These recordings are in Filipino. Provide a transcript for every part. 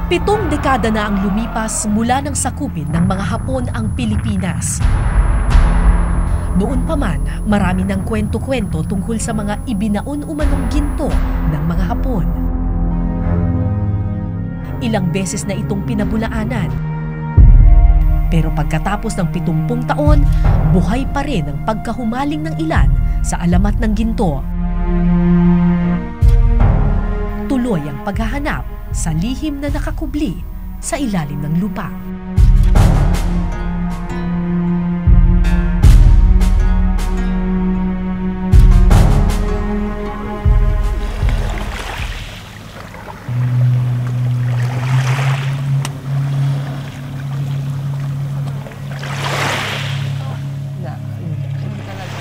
7 dekada na ang lumipas mula ng sakupin ng mga Hapon ang Pilipinas. Noon pa man, marami ng kwento-kwento tungkol sa mga ibinaon umanong ginto ng mga Hapon. Ilang beses na itong pinabulaanan. Pero pagkatapos ng 70 taon, buhay pa rin ang pagkahumaling ng ilan sa alamat ng ginto. Tuloy ang paghahanap sa lihim na nakakubli sa ilalim ng lupa.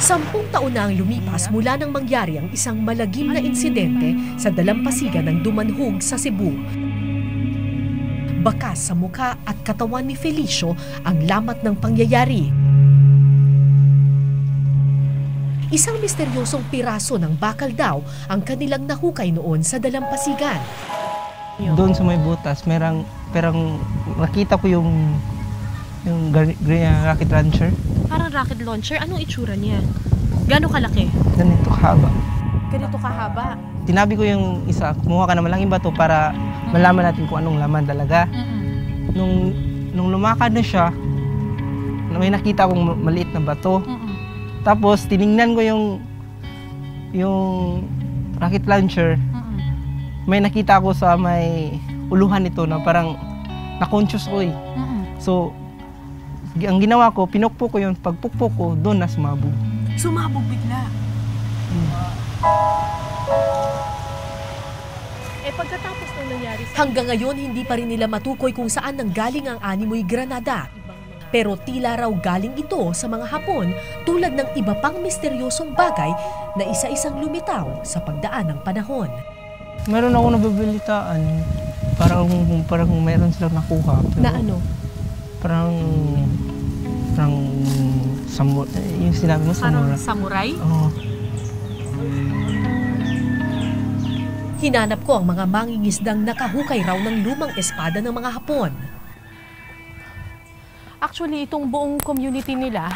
Sampung taon na ang lumipas mula nang mangyari ang isang malagim na insidente sa dalampasigan ng Dumanhog sa Cebu. Bakas sa mukha at katawan ni Felicio ang lamat ng pangyayari. Isang misteryosong piraso ng bakal daw ang kanilang nahukay noon sa dalampasigan. Doon sa may butas, perang nakita ko yung rocket launcher. Parang rocket launcher? Anong itsura niya? Gano'ng kalaki? Ganito kahaba. Ganito kahaba? Tinabi ko yung isa, kumuha ka ng malaking bato para malaman natin kung anong laman talaga. Nung lumakad na siya, may nakita akong maliit na bato. Tapos tiningnan ko yung rocket launcher. May nakita ako sa may uluhan nito na parang na-conscious ko eh. So, ang ginawa ko, pinukpok ko yun. Pagpukpok ko, doon na sumabog. Sumabog bigla? Pagkatapos ng nangyari hanggang ngayon, hindi pa rin nila matukoy kung saan nanggaling ang animoy granada. Pero tila raw galing ito sa mga Hapon tulad ng iba pang misteryosong bagay na isa-isang lumitaw sa pagdaan ng panahon. Meron ako nababalitaan. Parang meron silang nakuha. Na ano? Parang yung sinabi mo, samurai. Samurai? Oo. Hinanap ko ang mga mangingisdang nakahukay raw ng lumang espada ng mga Hapon. Actually, itong buong community nila,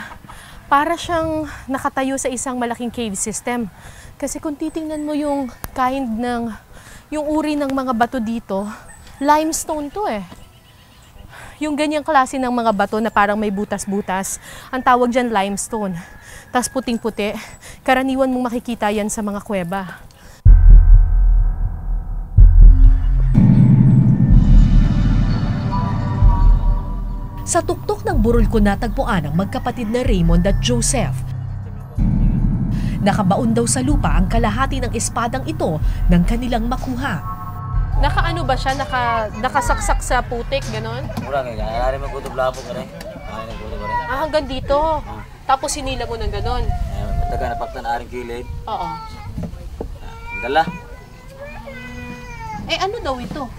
para siyang nakatayo sa isang malaking cave system. Kasi kung titingnan mo yung yung uri ng mga bato dito, limestone to eh. Yung ganyang klase ng mga bato na parang may butas-butas, ang tawag dyan limestone. Tapos puting-puti, karaniwan mong makikita yan sa mga kuweba. Sa tuktok ng burol ko natagpuan ang magkapatid na Raymond at Joseph. Nakabaon daw sa lupa ang kalahati ng espadang ito ng kanilang makuha. Nakaano ba siya? Nakasaksak sa putik, ganon? Mura nga, nalari magkutob lapo ka rin. Hanggang dito. Tapos sinila mo ng ganon. Mataga napakta na aring kilid. Oo. Dala. Ano daw ito?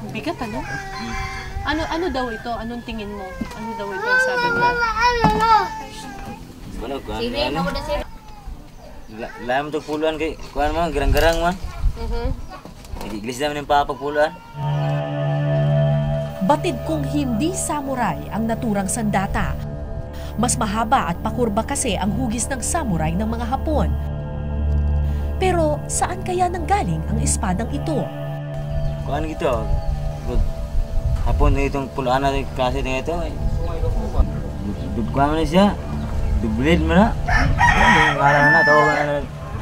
Bigat ano? Ano daw ito? Anong tingin mo? Ano daw ito ang sabi mo? Lahat mo ito puluan kay kuhan mo, garang-garang man. Iglis naman yung papagpuluan. Batid kong hindi samurai ang naturang sandata. Mas mahaba at pakurba kasi ang hugis ng samurai ng mga Hapon. Pero saan kaya nanggaling ang espadang ito? Kuhan ito, Hapon na itong puluan natin kasi na ito. Kuhan mo na siya, double mo na.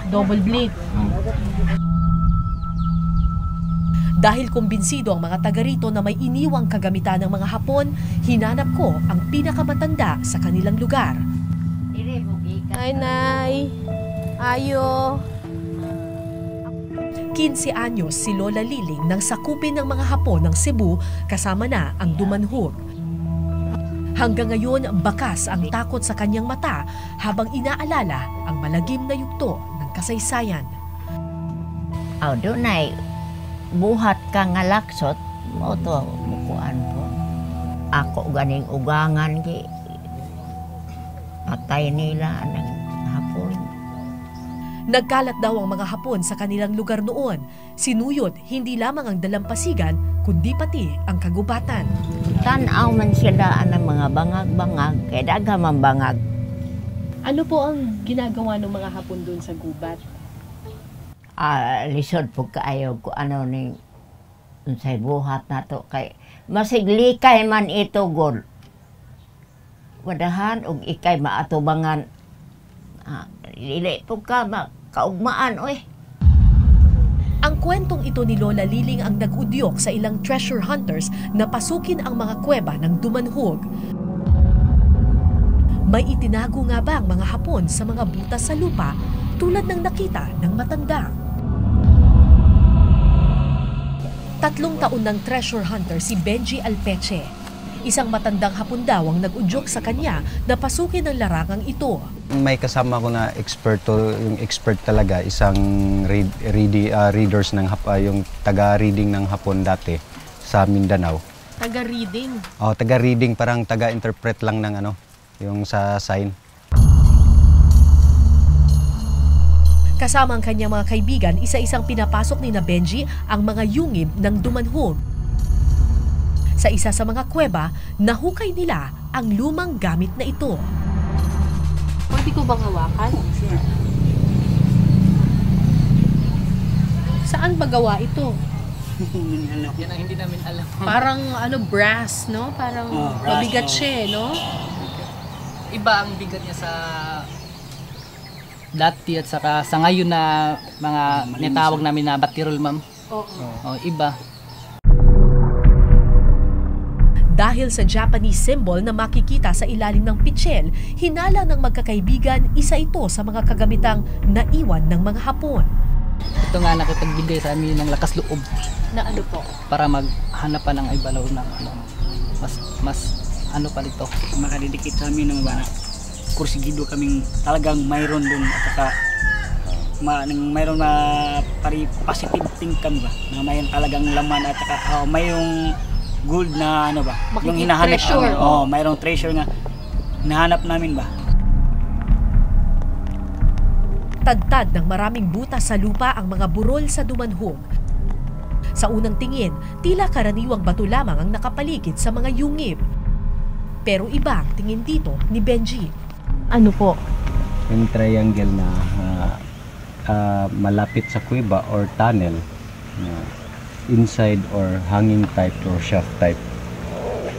Double blade. Dahil kumbinsido ang mga taga rito na may iniwang kagamitan ng mga Hapon, hinanap ko ang pinakamatanda sa kanilang lugar. Ay, Nay. Ayo. 15 anyos si Lola Liling nang sakupin ng mga Hapon ng Cebu kasama na ang Dumanhog. Hanggang ngayon, bakas ang takot sa kanyang mata habang inaalala ang malagim na yugto ng kasaysayan. Dunay buhat ka nga laksot mo to mukuan po. Ako ganing ugangan ki atay nila ng Hapon. Nagkalat daw ang mga Hapon sa kanilang lugar noon. Sinuyot hindi lamang ang dalampasigan, kundi pati ang kagubatan. Tanaw man sila ang mga bangag-bangag, kaya daga man bangag. Ano po ang ginagawa ng mga Hapon doon sa gubat? Lisod po kaayo ko ano ni unsay buhat na to kay masiglikay man ito gol. Wadahan og ikay maatubangan. Dili po ka kaugmaan oy. Ang kwentong ito ni Lola Liling ang nag-udyok sa ilang treasure hunters na pasukin ang mga kuweba ng Dumanhog. May itinago nga ba ang mga Hapon sa mga butas sa lupa tulad ng nakita ng matanda? 3 taon ng treasure hunter si Benji Alpeche. Isang matandang Hapon daw ang nag-udyok sa kanya na pasukin ang larangang ito. May kasama ko na yung expert talaga, isang readers ng yung taga-reading ng Hapon dati sa Mindanao. Taga-reading? Taga-reading, parang taga-interpret lang ng yung sa sign. Kasama ang kanyang mga kaibigan, isa-isang pinapasok ni na Benji ang mga yungib ng Dumanhog. Sa isa sa mga kuweba, nahukay nila ang lumang gamit na ito. Pwede ko bang hawakan? Saan ba gawa ito? Yan ang hindi namin alam. Parang brass, no? Parang mabigat siya, no? Iba ang bigat niya sa dati at saka sa ngayon na mga netawag namin na batirol, ma'am. Oo. Iba. Dahil sa Japanese symbol na makikita sa ilalim ng pitsil, hinala ng magkakaibigan isa ito sa mga kagamitang naiwan ng mga Hapon. Ito nga nakipagbigay sa amin ng lakas loob Na ano po? para maghanap pa ng ibalaw na mas ano pa dito. Makadidikit sa amin ng mga kursigido kaming talagang mayroon dun at saka mayroon na positive thinking ba na mayroon talagang laman at saka mayroong gold na ba yung hinahanap treasure. Mayroong treasure nga hinahanap namin ba. Tadtad ng maraming butas sa lupa ang mga burol sa Dumanhog. Sa unang tingin, tila karaniwang bato lamang ang nakapaligid sa mga yungib. Pero iba ang tingin dito ni Benji. Ano po? Yung triangle na malapit sa kuweba or tunnel, inside or hanging type or shaft type.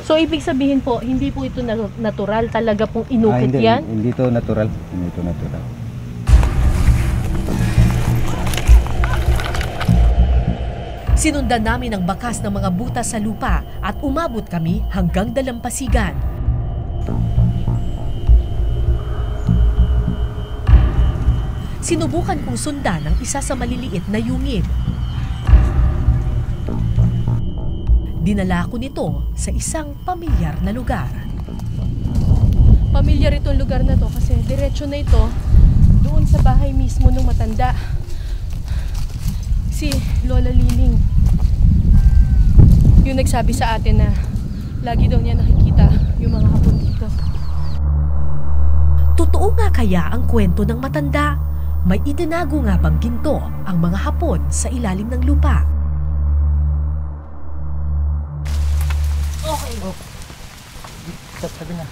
So, ibig sabihin po, hindi po ito natural, talaga pong inukit yan? Hindi ito natural. Hindi ito natural. Sinundan namin ang bakas ng mga butas sa lupa at umabot kami hanggang dalampasigan. Sinubukan kong sundan ang isa sa maliliit na yungib. Dinala ko nito sa isang pamilyar na lugar. Pamilyar itong lugar na to kasi diretso na ito doon sa bahay mismo ng matanda. Si Lola Liling. Yung nagsabi sa atin na lagi daw niya nakikita yung mga Hapon dito. Totoo nga kaya ang kwento ng matanda? May itinago nga bang ginto ang mga Hapon sa ilalim ng lupa? Okay. Sabi na.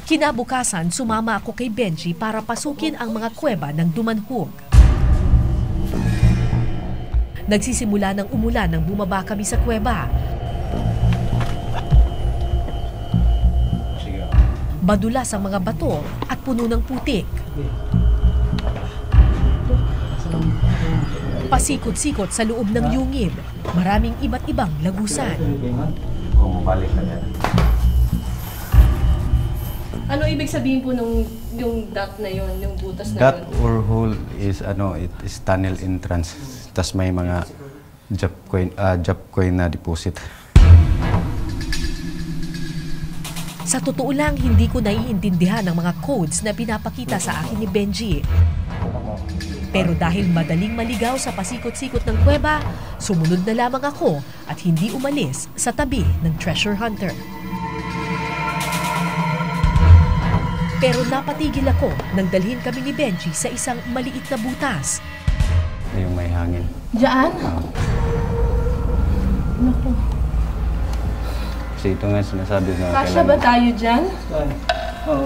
Kinabukasan, sumama ako kay Benji para pasukin ang mga kuweba ng Dumanhog. Nagsisimula ng umulan nang bumaba kami sa kuweba. Madulas ang mga bato at puno ng putik. Pasikot-sikot sa loob ng yungib, maraming iba't ibang lagusan. Ano ibig sabihin po nung yung dot na yon, yung butas na That yon? or hole is it is tunnel entrance. Tas may mga Japcoin na deposit. Sa totoo lang, hindi ko naiintindihan ang mga codes na pinapakita sa akin ni Benji. Pero dahil madaling maligaw sa pasikot-sikot ng kuweba, sumunod na lamang ako at hindi umalis sa tabi ng treasure hunter. Pero napatigil ako nang dalhin kami ni Benji sa isang maliit na butas. Yung may hangin. Diyan? Naku. Kasi ito nga sinasabi na Kasya ba tayo dyan? Oo.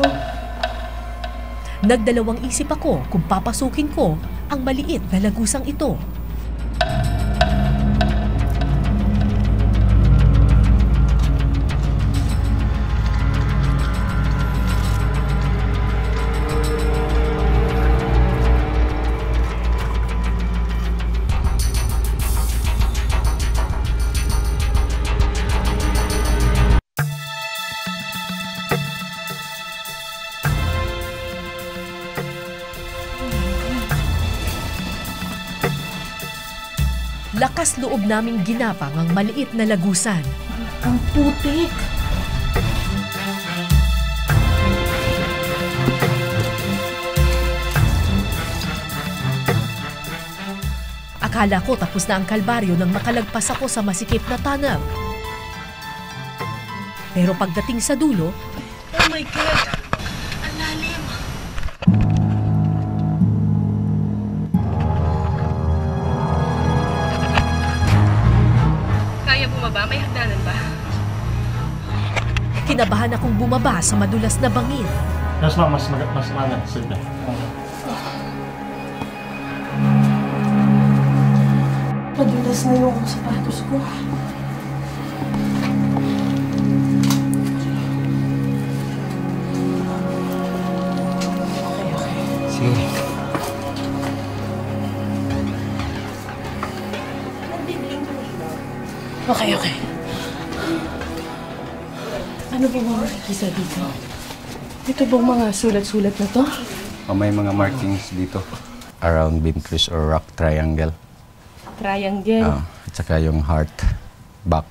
Nagdalawang isip ako kung papasukin ko ang maliit na lagusang ito. Lakas loob naming ginapang ang maliit na lagusan. Ang putik. Akala ko tapos na ang kalbaryo nang makalagpas ako sa masikip na tunnel. Pero pagdating sa dulo, Oh my God! Ang lalim! Kaya bumaba? May hagdanan ba? kinabahan akong bumaba sa madulas na bangin. Mas mangat sila. Madulas na yung sapatos ko. Sige. Okay, okay. Ano ba mga makikita dito? Ito bang mga sulat-sulat na to? May mga markings dito. Around Beatrice or Rock Triangle. Triangle. At saka yung heart, back.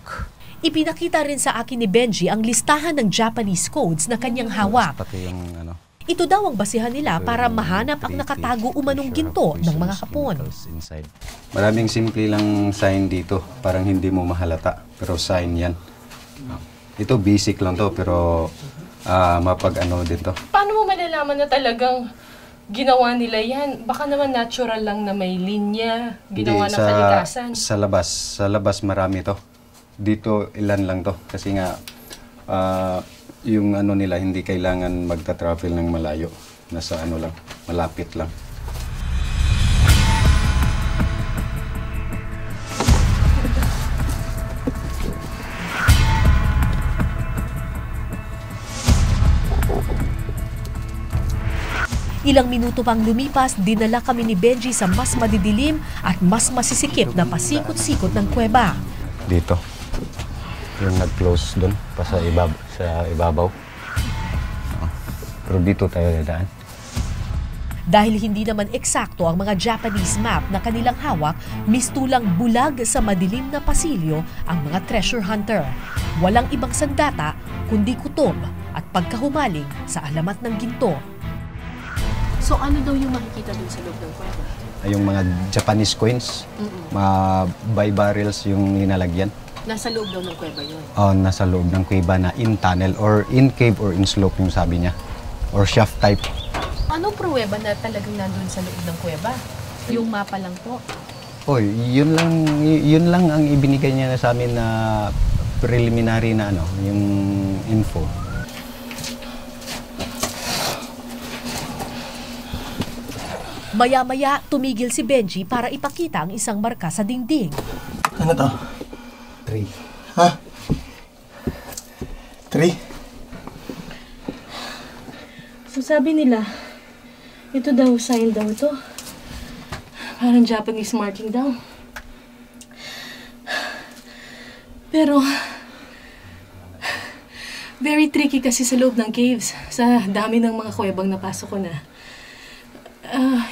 Ipinakita rin sa akin ni Benji ang listahan ng Japanese codes na kanyang hawak. Pati yung ano. Ito daw ang basihan nila para mahanap ang nakatago umanong ginto ng mga Hapon. Maraming simple lang sign dito. Parang hindi mo mahalata. Pero sign yan. Ito basic lang to pero mapag-ano din to. Paano mo malalaman na talagang ginawa nila yan? Baka naman natural lang na may linya, ginawa ng kalikasan. Sa labas marami to. Dito ilan lang to. Kasi nga yung ano nila hindi kailangan magta-travel ng malayo. Nasa ano lang, malapit lang. Ilang minuto pang lumipas, dinala kami ni Benji sa mas madidilim at mas masisikip na pasikot-sikot ng kuweba. Dito. Yung nag-close doon pa sa ibabaw. Pero dito tayo dadaan. Dahil hindi naman eksakto ang mga Japanese map na kanilang hawak, mistulang bulag sa madilim na pasilyo ang mga treasure hunter. Walang ibang sandata kundi kutob at pagkahumaling sa alamat ng ginto. So ano daw yung makikita dun sa loob ng kuweba? Yung mga Japanese coins, mga by barrels yung linalagyan. Nasa loob daw ng kuweba yun? Nasa loob ng kuweba na in tunnel or in cave or in slope yung sabi niya. Or shaft type. Anong pruweba na talagang nandun sa loob ng kuweba? Yung mapa lang po? Yun lang ang ibinigay niya sa amin na preliminary na ano, yung info. Maya-maya, tumigil si Benji para ipakita ang isang marka sa dingding. Ano to? 3. Ha? 3? So sabi nila, ito daw, sign daw ito. Parang Japanese marking daw. Pero, very tricky kasi sa loob ng caves. Sa dami ng mga kuwebang napasok ko na.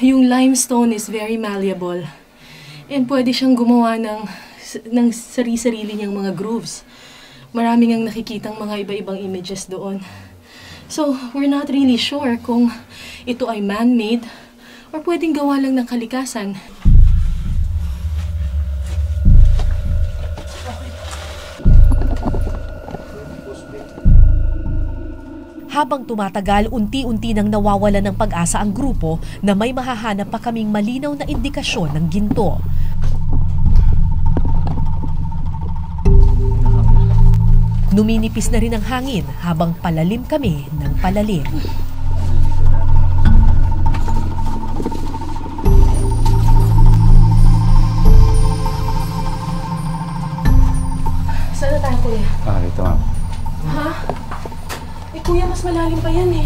Yung limestone is very malleable. And pwede siyang gumawa ng sari-sarili niyang mga grooves. Maraming ang nakikitang mga iba-ibang images doon. So, we're not really sure kung ito ay man-made or pwedeng gawa lang ng kalikasan. Habang tumatagal, unti-unti nang nawawala ng pag-asa ang grupo na may mahahanap pa kaming malinaw na indikasyon ng ginto. Numinipis na rin ang hangin habang palalim kami ng palalim. Saan na tayo, kuya? Dito ma'am. Ha? Eh, kuya, mas malalim pa yan eh.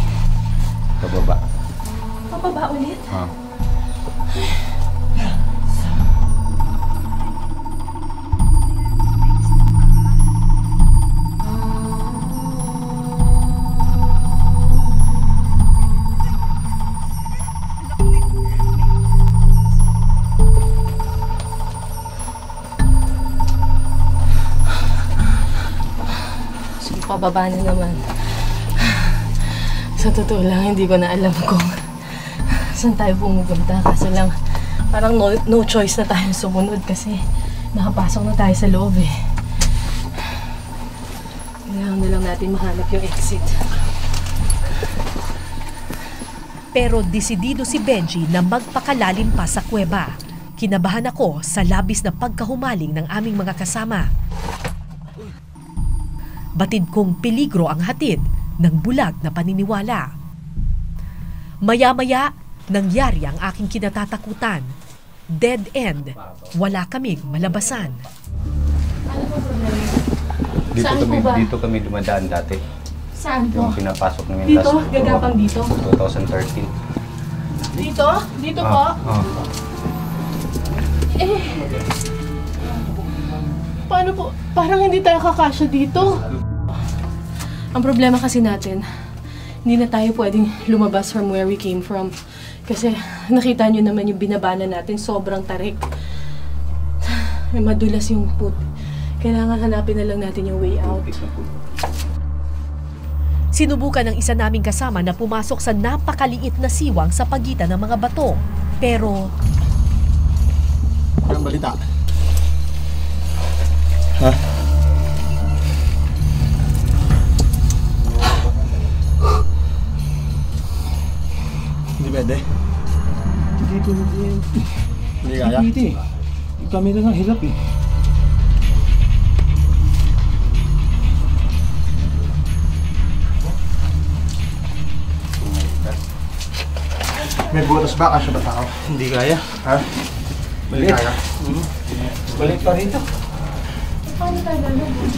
Pababa. Pababa ulit? Pababa na naman. Sa totoo lang, hindi ko na alam kung saan tayo pumupunta. Kaso lang, parang no choice na tayo sumunod kasi nakapasok na tayo sa loob eh. Kailangan na lang natin mahanap yung exit. Pero desidido si Benji na magpakalalim pa sa kuweba. Kinabahan ako sa labis na pagkahumaling ng aming mga kasama. Batid kong peligro ang hatid ng bulag na paniniwala. Maya-maya, nangyari ang aking kinatatakutan. Dead end. Wala kaming malabasan. Ano po problema? Dito kami dumadaan dati. Saan po? Yung pinapasok namin. Dito? Gagapang dito? 2013. Dito? Dito po? Paano po? Parang hindi tayo kakasya dito. Ang problema kasi natin, hindi na tayo pwedeng lumabas from where we came from. Kasi nakita nyo naman yung binabana natin, sobrang tarik. May madulas yung put. Kailangan hanapin na lang natin yung way out. Sinubukan ng isa naming kasama na pumasok sa napakaliit na siwang sa pagitan ng mga bato. Pero Anong balita? Ha? Hindi pwede. Hindi ko Hindi kaya? Hindi eh. Kami na lang hirap eh. May butas ba? Kasya ba tao? Hindi kaya. Ha? Hindi kaya? Balik pa rito. Paano tayo lalabas?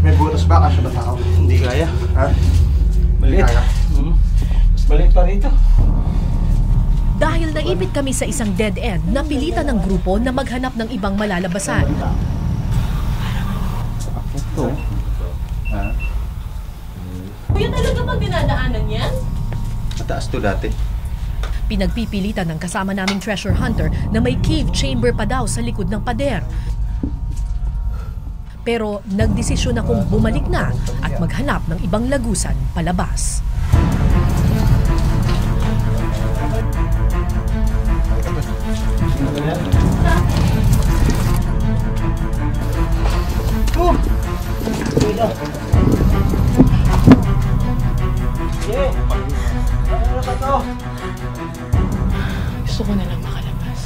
May butas ba? Kasya ba tao? Hindi kaya. Ha? Hindi Balik. kaya? Balik pa rito. dahil naipit kami sa isang dead end, napilitan ng grupo na maghanap ng ibang malalabasan. Ito. Kuya, talaga bang dinadaanan yan? Mataas to dati. Pinagpipilitan ng kasama naming treasure hunter na may cave chamber pa daw sa likod ng pader. Pero nagdesisyon akong bumalik na at maghanap ng ibang lagusan palabas. Gusto ko na lang makalabas.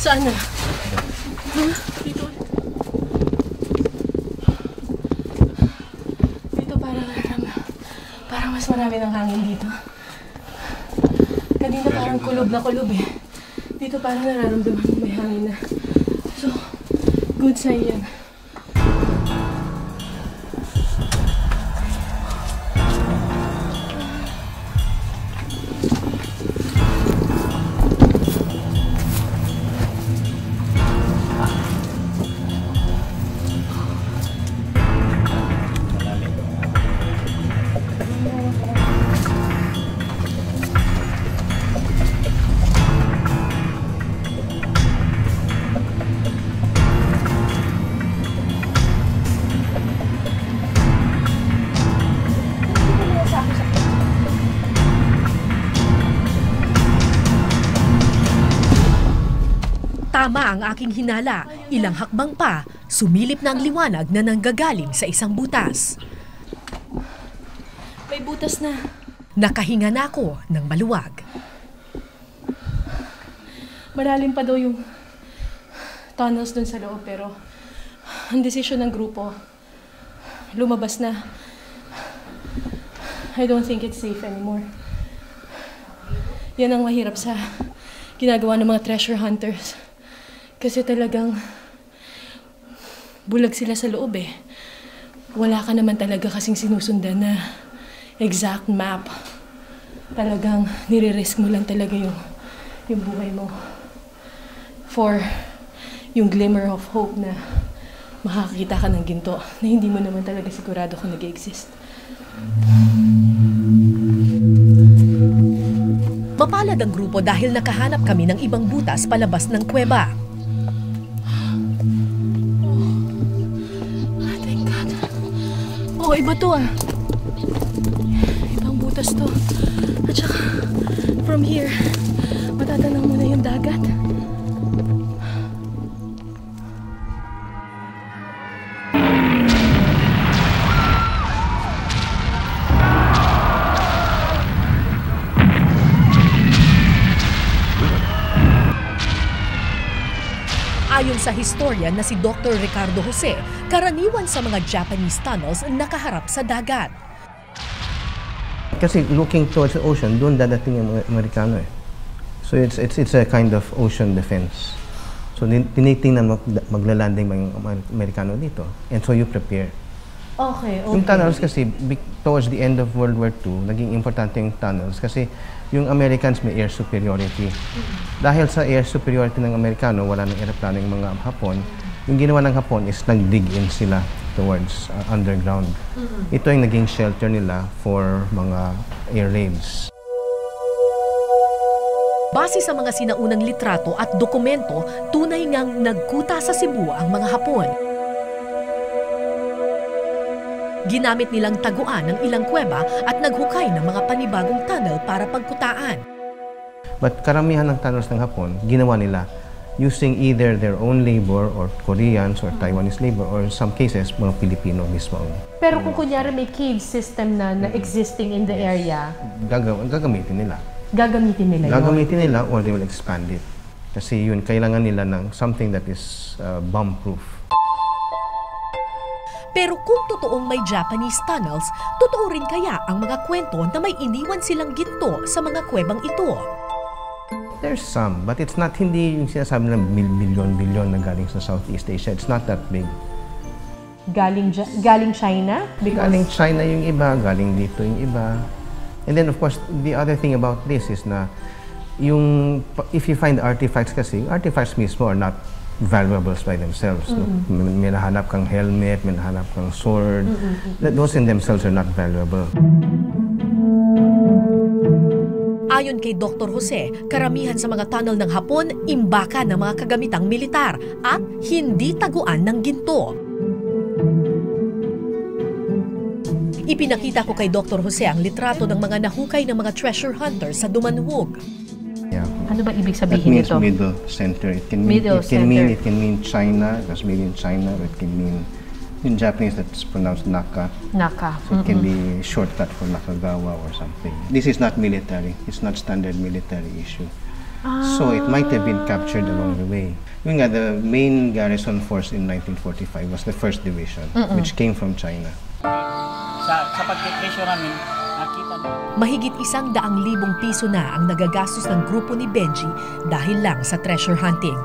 Saan na? Dito. Dito parang mas marami ng hangin dito. Kanina parang kulob na kulob eh. Dito parang nararamdaman mo may hangin na. So, good sign yan. Tama ang aking hinala. Ilang hakbang pa, sumilip na ang liwanag na nanggagaling sa isang butas. May butas na. Nakahinga na ako ng maluwag. Malalim pa daw yung tunnels dun sa loob, pero ang desisyon ng grupo, lumabas na. I don't think it's safe anymore. Yan ang mahirap sa ginagawa ng mga treasure hunters. Kasi talagang bulag sila sa loob eh. Wala ka naman talaga kasing sinusundan na exact map. Talagang nire-risk mo lang talaga yung buhay mo. For yung glimmer of hope na makakita ka ng ginto na hindi mo naman talaga sigurado kung nag-exist. Mapalad ang grupo dahil nakahanap kami ng ibang butas palabas ng kuweba. Oh, thank God. Oh, iba to ah. Ibang butas to. At saka, from here, matatanaw mo na yung dagat. Ayon sa historian na si Dr. Ricardo Jose, karaniwan sa mga Japanese tunnels nakaharap sa dagat. Kasi looking towards the ocean, doon dadating yung Amerikano eh. So it's a kind of ocean defense. So tinitingnan mo maglalanding ba yung Amerikano dito. And so you prepare. Okay. Yung tunnels kasi, towards the end of World War II, naging importante yung tunnels kasi yung Americans may air superiority. Dahil sa air superiority ng Amerikano, wala nang aeroplano yung mga Hapon, yung ginawa ng Hapon is nag-dig in sila towards underground. Ito yung naging shelter nila for mga air raids. Base sa mga sinaunang litrato at dokumento, tunay ngang nagkuta sa Cebu ang mga Hapon. Ginamit nilang taguan ng ilang kuweba at naghukay ng mga panibagong tunnel para pagkutaan. But karamihan ng tunnels ng Hapon, ginawa nila using either their own labor or Koreans or Taiwanese labor or in some cases, mga Pilipino mismo. Pero kung kunyari may cave system na existing in the area, Gagamitin nila. gagamitin nila yun? Gagamitin nila or they will expand it. Kasi yun, kailangan nila ng something that is bomb-proof. Pero kung totoong may Japanese tunnels, totoo rin kaya ang mga kwento na may iniwan silang ginto sa mga kuwebang ito? There's some, but it's not hindi yung sinasabi ng bilyon-bilyon na galing sa Southeast Asia. It's not that big. Galing China? Galing China yung iba, galing dito yung iba. And then of course, the other thing about this is na if you find artifacts kasi, artifacts mismo are not valuables by themselves. No? May nahanap kang helmet, may nahanap kang sword. Those in themselves are not valuable. Ayon kay Dr. Jose, karamihan sa mga tunnel ng Hapon, imbaka ng mga kagamitang militar at hindi taguan ng ginto. Ipinakita ko kay Dr. Jose ang litrato ng mga nahukay ng mga treasure hunters sa Dumanhog. Yeah. Ano ba ibig That sabihin means nito? middle center. It can mean China, it was made in China, or it can mean in Japanese that's pronounced Naka. Naka. So it can be shortcut for Nakagawa or something. This is not military. It's not standard military issue. So it might have been captured along the way. Yung nga, the main garrison force in 1945 was the 1st Division, which came from China. Sa pagkikresyo namin, nakita namin. Mahigit 100,000 piso na ang nagagastos ng grupo ni Benji dahil lang sa treasure hunting.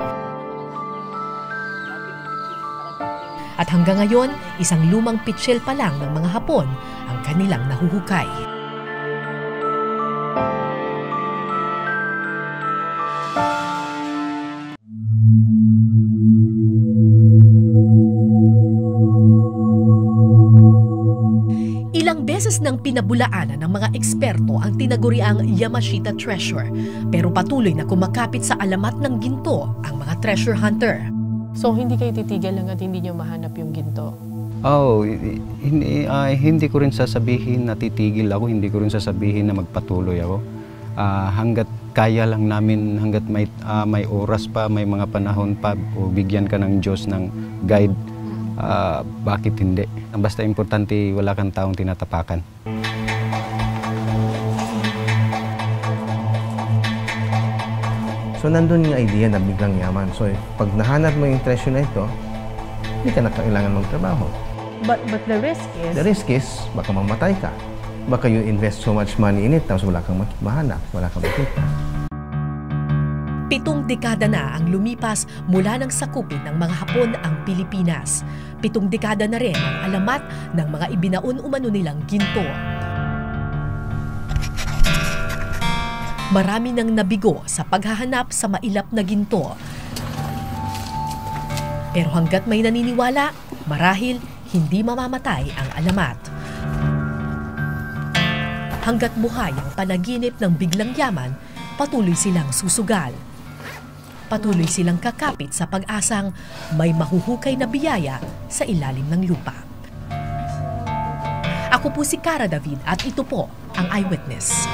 At hanggang ngayon, isang lumang pitsil pa lang ng mga Hapon ang kanilang nahuhukay. Ilang beses nang pinabulaanan ng mga eksperto ang tinaguriang Yamashita Treasure, pero patuloy na kumakapit sa alamat ng ginto ang mga treasure hunter. So hindi kayo titigil hanggat hindi nyo mahanap yung ginto? Hindi ko rin sasabihin na titigil ako, hindi ko rin sasabihin na magpatuloy ako. Hanggat kaya lang namin hanggat may oras pa, may mga panahon pa, o bigyan ka ng Diyos ng guide, bakit hindi? Basta importante, wala kang taong tinatapakan. So nandun yung idea na biglang yaman. So pag nahanap mo yung treasure na ito, hindi ka na kailangan magtrabaho. But the risk is... The risk is, baka mamatay ka. Baka you invest so much money in it, tapos wala kang mahanap, wala kang makita. 7 dekada na ang lumipas mula nang sakupin ng mga Hapon ang Pilipinas. 7 dekada na rin ang alamat ng mga ibinaon umano nilang ginto. Marami nang nabigo sa paghahanap sa mailap na ginto. Pero hanggat may naniniwala, marahil hindi mamamatay ang alamat. Hanggat buhay ang panaginip ng biglang yaman, patuloy silang susugal. Patuloy silang kakapit sa pag-asang may mahuhukay na biyaya sa ilalim ng lupa. Ako po si Cara David at ito po ang Eyewitness.